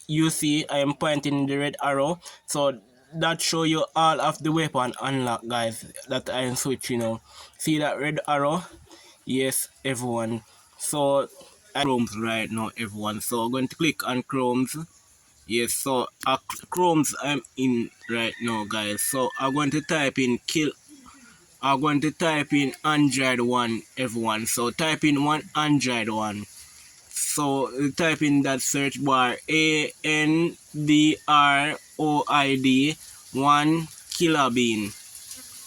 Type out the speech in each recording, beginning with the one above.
You see, I am pointing the red arrow, so that show you all of the weapon unlock, guys, that I am switching now. See that red arrow? Yes, everyone. So Chrome's right now, everyone. So I'm going to click on Chrome's. Yes, so Chrome's I'm in right now, guys. So I'm going to type in Android one, everyone. So type in Android one. So type in that search bar ANDROID one killerbean.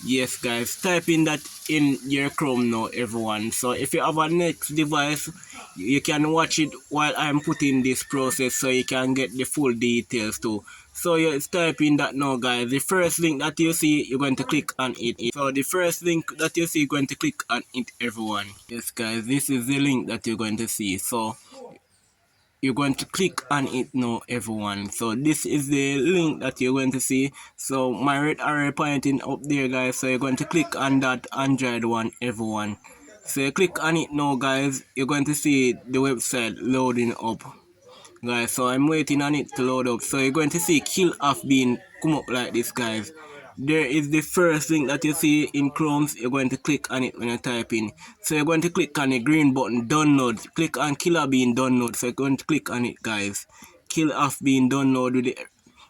Yes, guys, type in that in your Chrome now, everyone. So if you have a next device, you can watch it while I'm putting this process so you can get the full details too. So you type in that now, guys. The first link that you see, you're going to click on it. So the first link that you see, you're going to click on it, everyone. Yes, guys, this is the link that you're going to see. So you're going to click on it now, everyone. So this is the link that you're going to see. So my red arrow pointing up there, guys. So you're going to click on that Android one, everyone. So you click on it now, guys. You're going to see the website loading up, guys. So I'm waiting on it to load up. So you're going to see kill off being come up like this, guys. There is the first link that you see in Chrome. You're going to click on it when you type in. So you're going to click on the green button, download. Click on killerbean download. So you're going to click on it, guys. Kill off being download with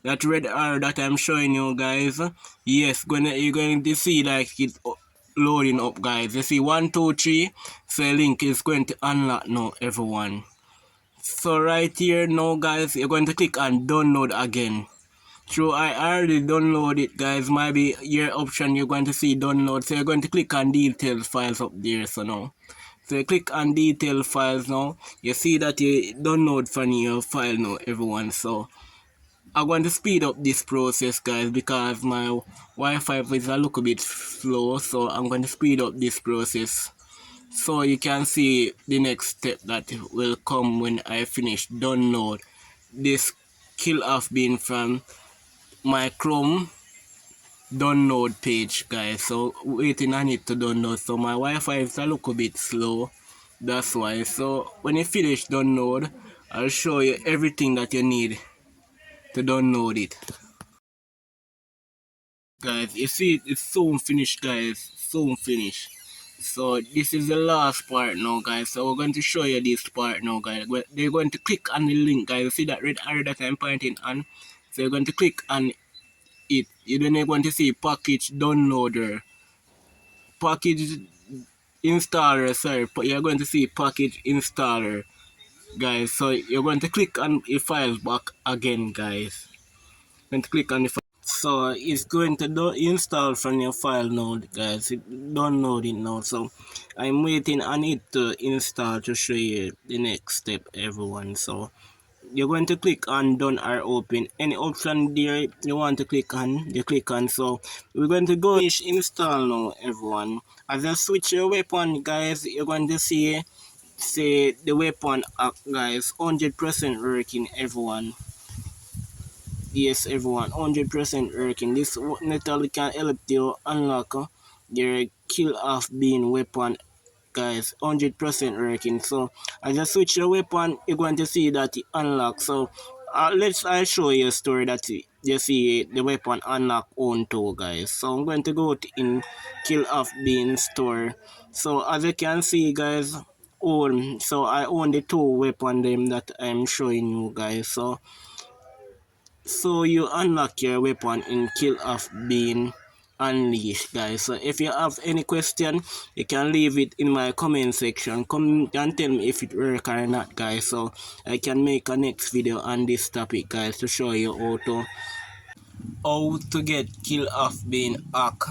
that red arrow that I'm showing you, guys. Yes, you're going to see like it loading up, guys. You see 1, 2, 3. So the link is going to unlock now, everyone. So right here now, guys, you're going to click on download again. So I already download it, guys. Maybe your option you're going to see download. So you're going to click on details files up there. So now, so you click on detail files now. You see that you download from your file now, everyone. So I'm going to speed up this process, guys, because my Wi-Fi is a little bit slow. So I'm going to speed up this process. So you can see the next step that will come when I finish download this kill off being from my Chrome download page, guys. So waiting on it to download. So my Wi-Fi is a little bit slow. That's why. So when you finish download, I'll show you everything that you need to download it. Guys, you see it's soon finished, guys. Soon finished. So this is the last part now, guys. So we're going to show you this part now, guys. They're going to click on the link, guys. You see that red arrow that I'm pointing on? So you're going to click on it. You're then going to see package downloader, package installer. Sorry, you're going to see package installer, guys. So you're going to click on your files back again, guys. Going to click on the file. So it's going to install from your file now, guys. Download it now. So I'm waiting on it to install to show you the next step, everyone. So you're going to click on done or open. Any option there you want to click on, you click on. So we're going to go finish install now, everyone. As I switch your weapon, guys, you're going to see the weapon up, guys, 100% working, everyone. Yes, everyone, 100% working. This method can help you unlock your kill off being weapon, guys. 100% working. So as you switch your weapon, you're going to see that it unlocks. So I'll show you a story that you see the weapon unlock on too, guys. So I'm going to go in kill off being store. So as you can see, guys, so I own the two weapon them that I'm showing you, guys. So you unlock your weapon in kill off being unleashed, guys. So if you have any question, you can leave it in my comment section. Come and tell me if it work or not, guys, so I can make a next video on this topic, guys, to show you how to get kill off being hack